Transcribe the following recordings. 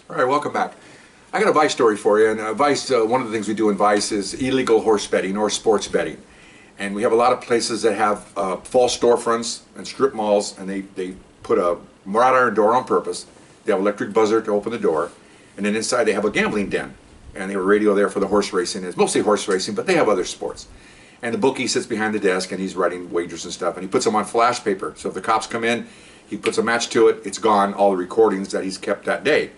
All right, welcome back. I got a Vice story for you, and Vice, one of the things we do in Vice is illegal horse betting or sports betting. And we have a lot of places that have false storefronts and strip malls, and they put a wrought iron door on purpose. They have an electric buzzer to open the door, and then inside they have a gambling den. And they have a radio there for the horse racing. It's mostly horse racing, but they have other sports. And the bookie sits behind the desk, and he's writing wagers and stuff, and he puts them on flash paper. So if the cops come in, he puts a match to it, it's gone, all the recordings that he's kept that day.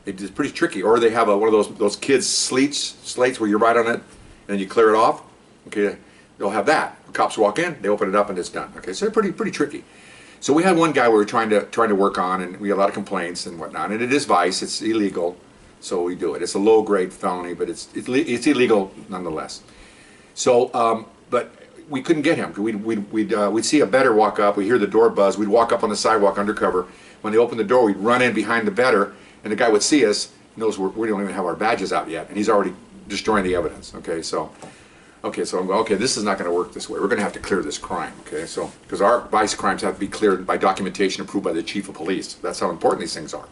It's pretty tricky. Or they have one of those kids' slates where you write on it and you clear it off. Okay, they'll have that. The cops walk in, they open it up, and it's done. Okay, so they're pretty tricky. So we had one guy we were trying to work on, and we had a lot of complaints and whatnot. And it is Vice, it's illegal, so we do it. It's a low-grade felony, but it's illegal nonetheless. So, but we couldn't get him. We'd see a bettor walk up. We hear the door buzz. We'd walk up on the sidewalk undercover. When they opened the door, we'd run in behind the bettor. And the guy would see us, knows we don't even have our badges out yet, and he's already destroying the evidence. Okay, so I'm going, okay, this is not going to work this way. We're going to have to clear this crime. Okay, so because our Vice crimes have to be cleared by documentation approved by the chief of police. That's how important these things are.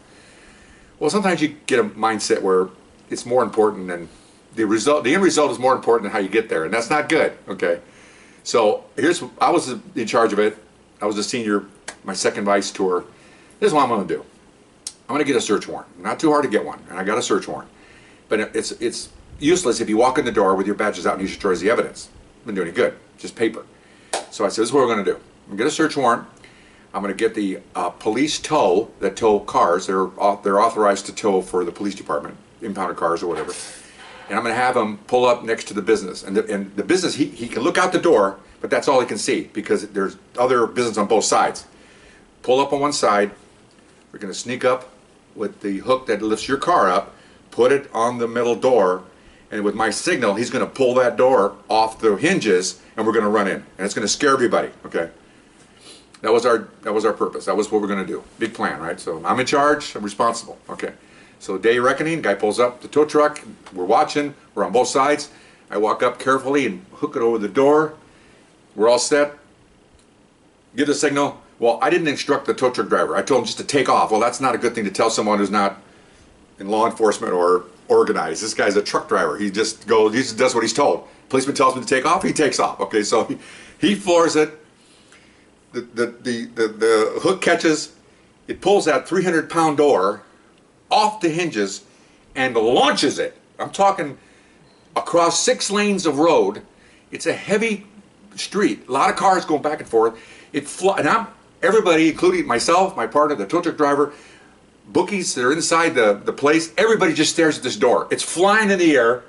Well, sometimes you get a mindset where it's more important than the result. The end result is more important than how you get there, and that's not good. Okay, so I was in charge of it. I was a senior, my second Vice tour. This is what I'm going to do. I'm going to get a search warrant. Not too hard to get one, and I got a search warrant. But it's useless if you walk in the door with your badges out and you destroys the evidence. It doesn't do any good. Just paper. So I said, this is what we're going to do. I'm going to get a search warrant. I'm going to get the police tow that tow cars. They're authorized to tow for the police department, impounded cars or whatever. And I'm going to have them pull up next to the business. And the business, he can look out the door, but that's all he can see because there's other business on both sides. Pull up on one side. We're going to sneak up with the hook that lifts your car up, put it on the middle door, and with my signal, he's going to pull that door off the hinges, and we're going to run in, and it's going to scare everybody. Okay, that was our purpose. That was what we're going to do. Big plan, right? So I'm in charge. I'm responsible. Okay, so day of reckoning. Guy pulls up the tow truck. We're watching. We're on both sides. I walk up carefully and hook it over the door. We're all set. Give the signal. Well, I didn't instruct the tow truck driver. I told him just to take off. Well, that's not a good thing to tell someone who's not in law enforcement or organized. This guy's a truck driver. He just does what he's told. Policeman tells him to take off, he takes off. Okay, so he floors it. The hook catches. It pulls that 300-pound door off the hinges and launches it. I'm talking across 6 lanes of road. It's a heavy street. A lot of cars going back and forth. Everybody, including myself, my partner, the tow truck driver, bookies that are inside the place, everybody just stares at this door. It's flying in the air,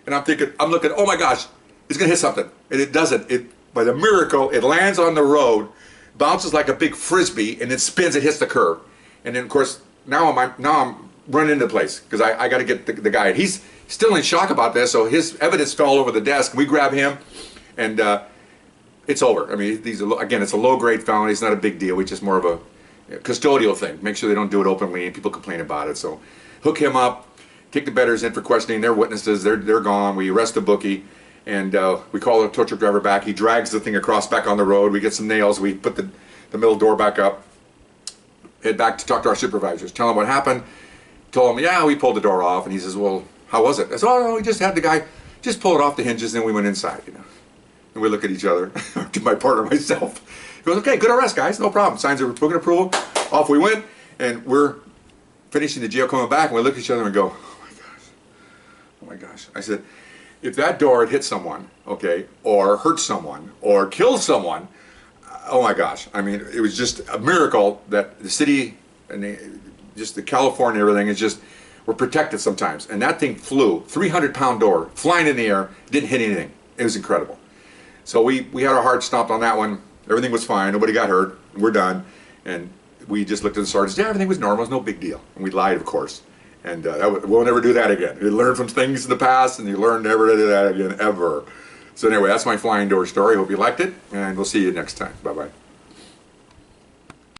and I'm looking, oh my gosh, it's going to hit something. And it doesn't. By the miracle, it lands on the road, bounces like a big frisbee, and it spins, it hits the curb. And then, of course, now I'm running into the place, because I got to get the guy. And he's still in shock about this, so his evidence fell over the desk. We grab him, and it's over. I mean, again, it's a low-grade felony. It's not a big deal. It's just more of a custodial thing. Make sure they don't do it openly and people complain about it. So hook him up, take the bettors in for questioning. They're witnesses. They're gone. We arrest the bookie, and we call the tow truck driver back. He drags the thing across back on the road. We get some nails. We put the middle door back up. Head back to talk to our supervisors. Tell them what happened. Told them, yeah, we pulled the door off. And he says, well, how was it? I said, oh, no, we just had the guy just pull it off the hinges, and we went inside, you know. And we look at each other, to my partner, myself. He goes, okay, good arrest, guys, no problem. Signs of booking approval. Off we went, and we're finishing the jail, coming back, and we look at each other and go, oh my gosh. I said, if that door had hit someone, okay, or hurt someone, or killed someone, oh my gosh. I mean, it was just a miracle that the city and just the California, everything is just, we're protected sometimes. And that thing flew, 300-pound door, flying in the air, didn't hit anything. It was incredible. So we had our heart stomped on that one. Everything was fine. Nobody got hurt. We're done. And we just looked at the sergeants. Yeah, everything was normal. It was no big deal. And we lied, of course. And we'll never do that again. You learn from things in the past, and you learn never to do that again, ever. So anyway, that's my flying door story. Hope you liked it, and we'll see you next time. Bye-bye.